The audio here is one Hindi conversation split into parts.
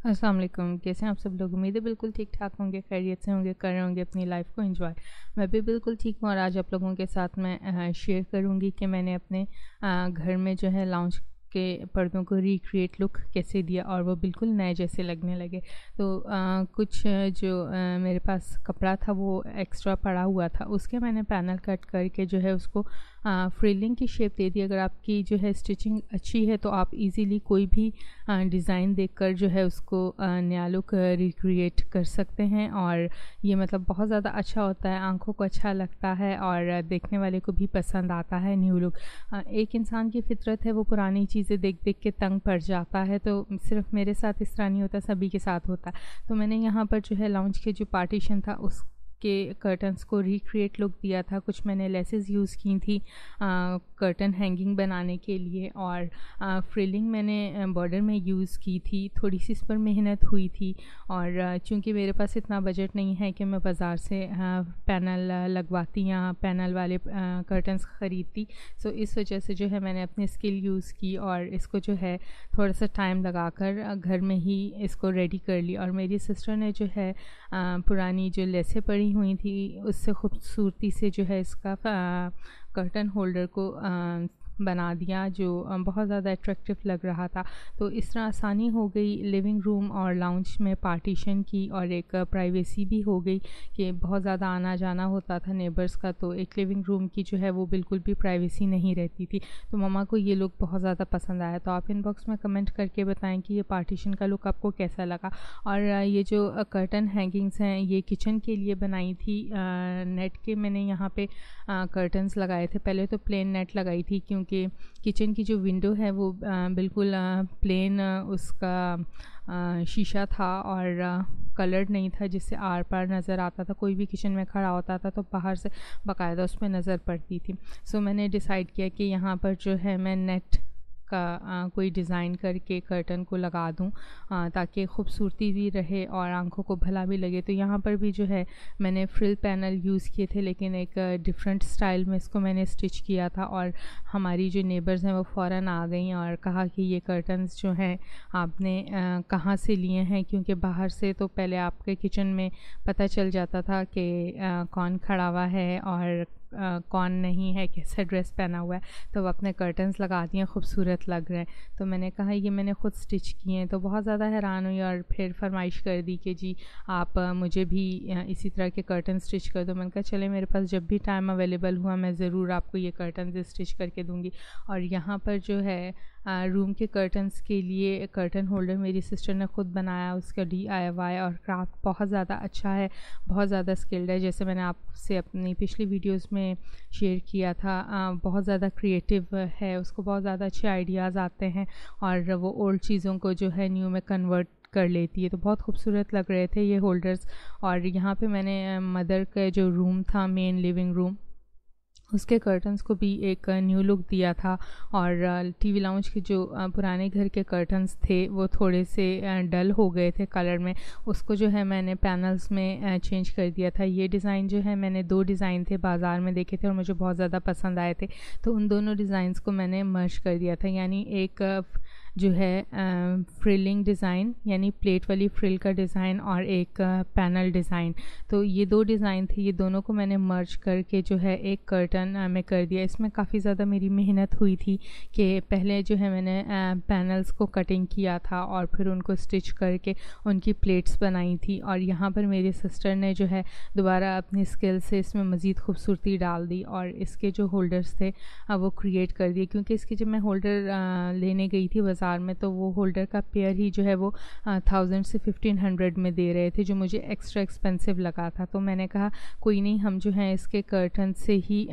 अस्सलाम वालेकुम। कैसे हैं आप सब लोग? उम्मीद है बिल्कुल ठीक-ठाक होंगे, खैरियत से होंगे, कर रहे होंगे अपनी लाइफ़ को एन्जॉय। मैं भी बिल्कुल ठीक हूँ और आज आप लोगों के साथ मैं शेयर करूँगी कि मैंने अपने घर में जो है लाउंज के पर्दों को रिक्रिएट लुक कैसे दिया और वो बिल्कुल नए जैसे लगने लगे। तो कुछ जो मेरे पास कपड़ा था वो एक्स्ट्रा पड़ा हुआ था, उसके मैंने पैनल कट करके जो है उसको फ्रिलिंग की शेप दे दी। अगर आपकी जो है स्टिचिंग अच्छी है तो आप इजीली कोई भी डिज़ाइन देखकर जो है उसको नया लुक रिक्रिएट कर सकते हैं और ये मतलब बहुत ज़्यादा अच्छा होता है, आँखों को अच्छा लगता है और देखने वाले को भी पसंद आता है न्यू लुक। एक इंसान की फ़ितरत है वो पुरानी चीज़ें देख-देख के तंग पड़ जाता है, तो सिर्फ़ मेरे साथ इस तरह नहीं होता, सभी के साथ होता है। तो मैंने यहाँ पर जो है लाउंज के जो पार्टीशन था उस के कर्टन्स को रिक्रिएट लुक दिया था। कुछ मैंने लेसेस यूज़ की थी कर्टन हैंगिंग बनाने के लिए और फ्रिलिंग मैंने बॉर्डर में यूज़ की थी। थोड़ी सी इस पर मेहनत हुई थी और चूँकि मेरे पास इतना बजट नहीं है कि मैं बाज़ार से पैनल लगवाती या पैनल वाले कर्टन्स ख़रीदती, सो इस वजह से जो है मैंने अपनी स्किल यूज़ की और इसको जो है थोड़ा सा टाइम लगाकर घर में ही इसको रेडी कर ली। और मेरी सिस्टर ने जो है पुरानी जो लेसें पड़ी हुई थी उससे खूबसूरती से जो है इसका कर्टन होल्डर को बना दिया जो बहुत ज़्यादा अट्रैक्टिव लग रहा था। तो इस तरह आसानी हो गई लिविंग रूम और लाउंज में पार्टीशन की और एक प्राइवेसी भी हो गई कि बहुत ज़्यादा आना जाना होता था नेबर्स का, तो एक लिविंग रूम की जो है वो बिल्कुल भी प्राइवेसी नहीं रहती थी। तो मम्मा को ये लुक बहुत ज़्यादा पसंद आया। तो आप इनबॉक्स में कमेंट करके बताएं कि ये पार्टीशन का लुक आपको कैसा लगा। और ये जो कर्टन हैंगिंग्स हैं ये किचन के लिए बनाई थी। नेट के मैंने यहाँ पे कर्टन्स लगाए थे। पहले तो प्लेन नेट लगाई थी क्योंकि किचन की जो विंडो है वो बिल्कुल प्लेन उसका शीशा था और कलर्ड नहीं था जिससे आर पार नज़र आता था। कोई भी किचन में खड़ा होता था तो बाहर से बाकायदा उस पर नज़र पड़ती थी। सो मैंने डिसाइड किया कि यहाँ पर जो है मैं नेट का कोई डिज़ाइन करके कर्टन को लगा दूं ताकि खूबसूरती भी रहे और आंखों को भला भी लगे। तो यहाँ पर भी जो है मैंने फ्रिल पैनल यूज़ किए थे, लेकिन एक डिफरेंट स्टाइल में इसको मैंने स्टिच किया था और हमारी जो नेबर्स हैं वो फ़ौरन आ गई और कहा कि ये कर्टन्स जो हैं आपने कहाँ से लिए हैं, क्योंकि बाहर से तो पहले आपके किचन में पता चल जाता था कि कौन खड़ा हुआ है और कौन नहीं है, कैसा ड्रेस पहना हुआ है। तो वो अपने कर्टन्स लगा दिए, खूबसूरत लग रहे हैं। तो मैंने कहा ये मैंने ख़ुद स्टिच किए हैं। तो बहुत ज़्यादा हैरान हुई और फिर फरमाइश कर दी कि जी आप मुझे भी इसी तरह के कर्टन स्टिच कर दो। मैंने कहा चले मेरे पास जब भी टाइम अवेलेबल हुआ मैं ज़रूर आपको ये कर्टन स्टिच करके दूँगी। और यहाँ पर जो है रूम के कर्टन्स के लिए कर्टन होल्डर मेरी सिस्टर ने ख़ुद बनाया। उसका DIY और क्राफ्ट बहुत ज़्यादा अच्छा है, बहुत ज़्यादा स्किल्ड है। जैसे मैंने आपसे अपनी पिछली वीडियोस में शेयर किया था, बहुत ज़्यादा क्रिएटिव है, उसको बहुत ज़्यादा अच्छे आइडियाज़ आते हैं और वो ओल्ड चीज़ों को जो है न्यू में कन्वर्ट कर लेती है। तो बहुत खूबसूरत लग रहे थे ये होल्डर्स। और यहाँ पे मैंने मदर का जो रूम था, मेन लिविंग रूम, उसके कर्टन्स को भी एक न्यू लुक दिया था। और टीवी लाउंज के जो पुराने घर के कर्टन्स थे वो थोड़े से डल हो गए थे कलर में, उसको जो है मैंने पैनल्स में चेंज कर दिया था। ये डिज़ाइन जो है मैंने 2 डिज़ाइन थे बाज़ार में देखे थे और मुझे बहुत ज़्यादा पसंद आए थे, तो उन दोनों डिज़ाइंस को मैंने मर्ज कर दिया था। यानी एक जो है फ्रिलिंग डिज़ाइन यानी प्लेट वाली फ्रिल का डिज़ाइन और एक पैनल डिज़ाइन। तो ये 2 डिज़ाइन थे, ये दोनों को मैंने मर्ज करके जो है एक कर्टन में कर दिया। इसमें काफ़ी ज़्यादा मेरी मेहनत हुई थी कि पहले जो है मैंने पैनल्स को कटिंग किया था और फिर उनको स्टिच करके उनकी प्लेट्स बनाई थी। और यहाँ पर मेरी सिस्टर ने जो है दोबारा अपनी स्किल से इसमें मज़ीद खूबसूरती डाल दी और इसके जो होल्डर्स थे वो क्रिएट कर दिए। क्योंकि इसके जब मैं होल्डर लेने गई थी बाज़ार में तो वो होल्डर का पेयर ही जो है वो 1000 से 1500 में दे रहे थे, जो मुझे एक्स्ट्रा एक्सपेंसिव लगा था। तो मैंने कहा कोई नहीं, हम जो है इसके कर्टन से ही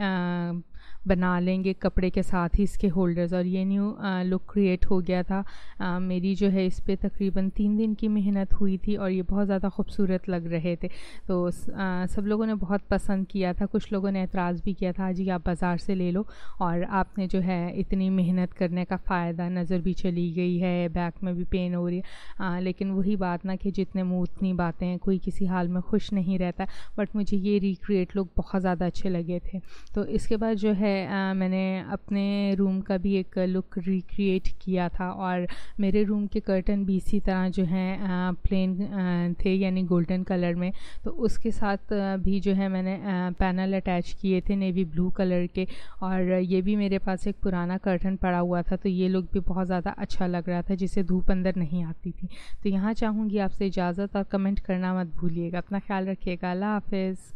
बना लेंगे कपड़े के साथ ही इसके होल्डर्स। और ये न्यू लुक क्रिएट हो गया था। मेरी जो है इस पे तकरीबन 3 दिन की मेहनत हुई थी और ये बहुत ज़्यादा खूबसूरत लग रहे थे। तो सब लोगों ने बहुत पसंद किया था। कुछ लोगों ने एतराज़ भी किया था जी आप बाज़ार से ले लो और आपने जो है इतनी मेहनत करने का फ़ायदा, नज़र भी चली गई है, बैक में भी पेन हो रही है। लेकिन वही बात ना कि जितने मुँह उतनी बातें, कोई किसी हाल में खुश नहीं रहता। बट मुझे ये रिक्रिएट लुक बहुत ज़्यादा अच्छे लगे थे। तो इसके बाद जो है मैंने अपने रूम का भी एक लुक रिक्रिएट किया था, और मेरे रूम के कर्टन भी इसी तरह जो हैं प्लेन थे, यानी गोल्डन कलर में। तो उसके साथ भी जो है मैंने पैनल अटैच किए थे नेवी ब्लू कलर के, और ये भी मेरे पास एक पुराना कर्टन पड़ा हुआ था, तो ये लुक भी बहुत ज़्यादा अच्छा लग रहा था, जिससे धूप अंदर नहीं आती थी। तो यहाँ चाहूँगी आपसे इजाज़त, और कमेंट करना मत भूलिएगा। अपना ख्याल रखिएगा। अल्लाह हाफ़िज़।